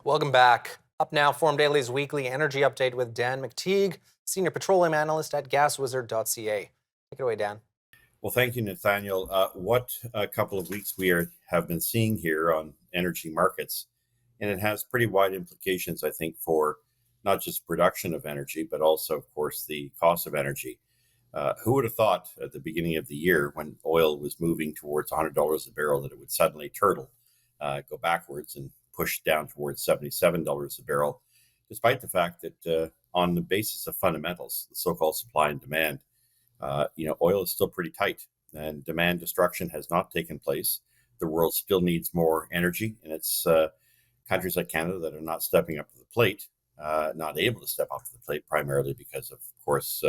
Welcome back. Up now, Forum Daily's weekly energy update with Dan McTeague, Senior Petroleum Analyst at GasWizard.ca. Take it away, Dan. Well, thank you, Nathaniel. What a couple of weeks have been seeing here on energy markets, and it has pretty wide implications, I think, for not just production of energy, but also, of course, the cost of energy. Who would have thought at the beginning of the year, when oil was moving towards $100 a barrel, that it would suddenly turtle, go backwards, and push down towards $77 a barrel, despite the fact that on the basis of fundamentals, the so-called supply and demand, oil is still pretty tight and demand destruction has not taken place. The world still needs more energy, and it's countries like Canada that are not stepping up to the plate, not able to step up to the plate, primarily because of course,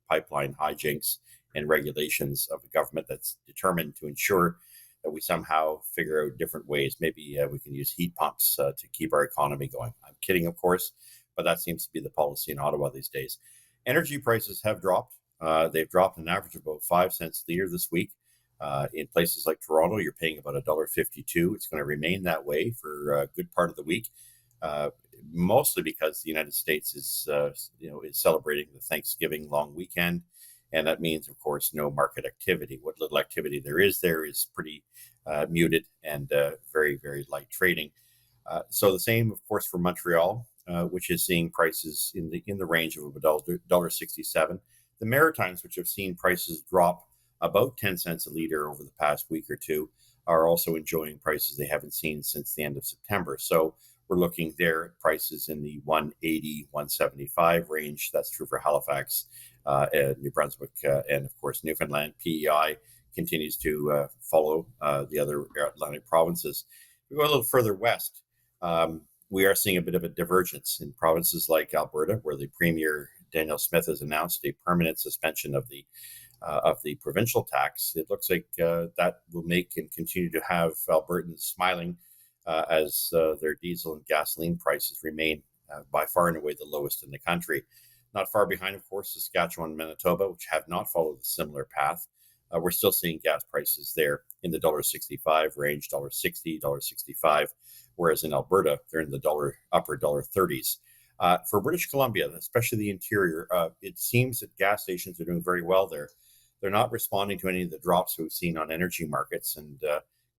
pipeline hijinks and regulations of a government that's determined to ensure that we somehow figure out different ways. Maybe we can use heat pumps to keep our economy going. I'm kidding, of course, but that seems to be the policy in Ottawa these days. Energy prices have dropped. They've dropped an average of about 5 cents a liter this week. In places like Toronto, you're paying about $1.52. It's going to remain that way for a good part of the week, mostly because the United States is celebrating the Thanksgiving long weekend, and that means, of course, no market activity. What little activity there is pretty muted and very, very light trading. So the same, of course, for Montreal, which is seeing prices in the range of about $1.67. The Maritimes, which have seen prices drop about 10 cents a liter over the past week or two, are also enjoying prices they haven't seen since the end of September. So we're looking there at prices in the 180, 175 range. That's true for Halifax, New Brunswick, and of course Newfoundland. PEI continues to follow the other Atlantic provinces. We go a little further west. We are seeing a bit of a divergence in provinces like Alberta, where the Premier Danielle Smith has announced a permanent suspension of the provincial tax. It looks like that will make and continue to have Albertans smiling as their diesel and gasoline prices remain by far and away the lowest in the country. Not far behind, of course, Saskatchewan and Manitoba, which have not followed a similar path. We're still seeing gas prices there in the $1.65 range, $1.60, $1.65, whereas in Alberta, they're in the upper $1.30s. For British Columbia, especially the interior, it seems that gas stations are doing very well there. They're not responding to any of the drops we've seen on energy markets, and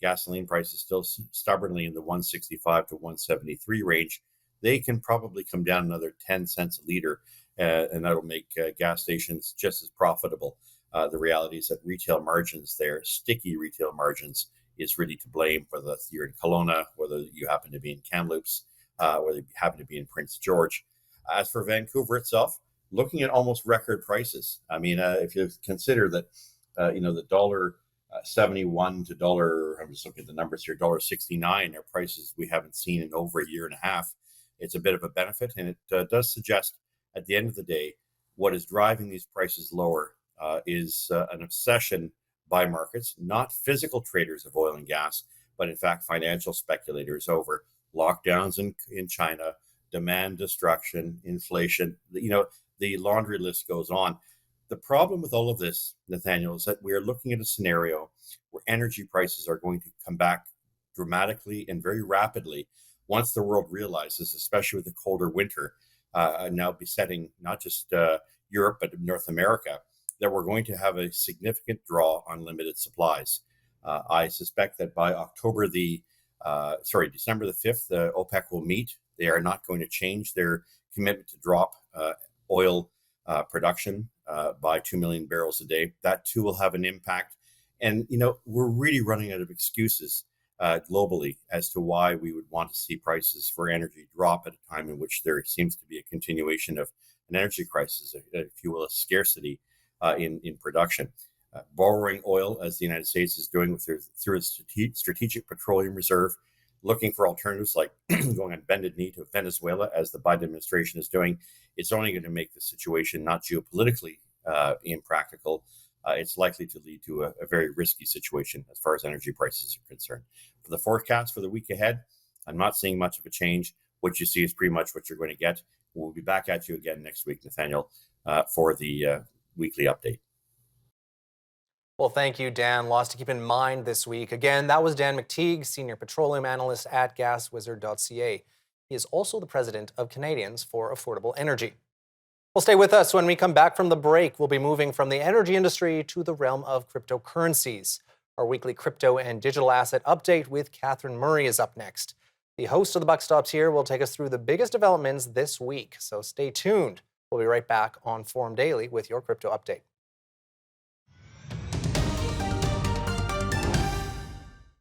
gasoline prices still stubbornly in the 165 to 173 range. They can probably come down another 10 cents a liter, and that'll make gas stations just as profitable. The reality is that retail margins there, sticky retail margins, is really to blame, whether you're in Kelowna, whether you happen to be in Kamloops, whether you happen to be in Prince George. As for Vancouver itself, looking at almost record prices. I mean, if you consider that, the $1.71 to dollar, I'm just looking at the numbers here, $1.69 are prices we haven't seen in over a year and a half. It's a bit of a benefit, and it does suggest, at the end of the day, what is driving these prices lower is an obsession by markets, not physical traders of oil and gas, but in fact financial speculators over lockdowns in China, demand destruction, inflation. The laundry list goes on. The problem with all of this, Nathaniel, is that we are looking at a scenario where energy prices are going to come back dramatically and very rapidly once the world realizes, especially with the colder winter now besetting not just Europe, but North America, that we're going to have a significant draw on limited supplies. I suspect that by December the 5th, OPEC will meet. They are not going to change their commitment to drop oil production by 2 million barrels a day. That too will have an impact. And, we're really running out of excuses globally as to why we would want to see prices for energy drop at a time in which there seems to be a continuation of an energy crisis, if you will, a scarcity in production. Borrowing oil, as the United States is doing through its strategic petroleum reserve, looking for alternatives like going on bended knee to Venezuela, as the Biden administration is doing, it's only going to make the situation not geopolitically impractical. It's likely to lead to a very risky situation as far as energy prices are concerned. For the forecast for the week ahead, I'm not seeing much of a change. What you see is pretty much what you're going to get. We'll be back at you again next week, Nathaniel, for the weekly update. Well, thank you, Dan. Lots to keep in mind this week. Again, that was Dan McTeague, Senior Petroleum Analyst at GasWizard.ca. He is also the president of Canadians for Affordable Energy. Well, stay with us. When we come back from the break, we'll be moving from the energy industry to the realm of cryptocurrencies. Our weekly crypto and digital asset update with Catherine Murray is up next. The host of The Buck Stops Here will take us through the biggest developments this week, so stay tuned. We'll be right back on Forum Daily with your crypto update.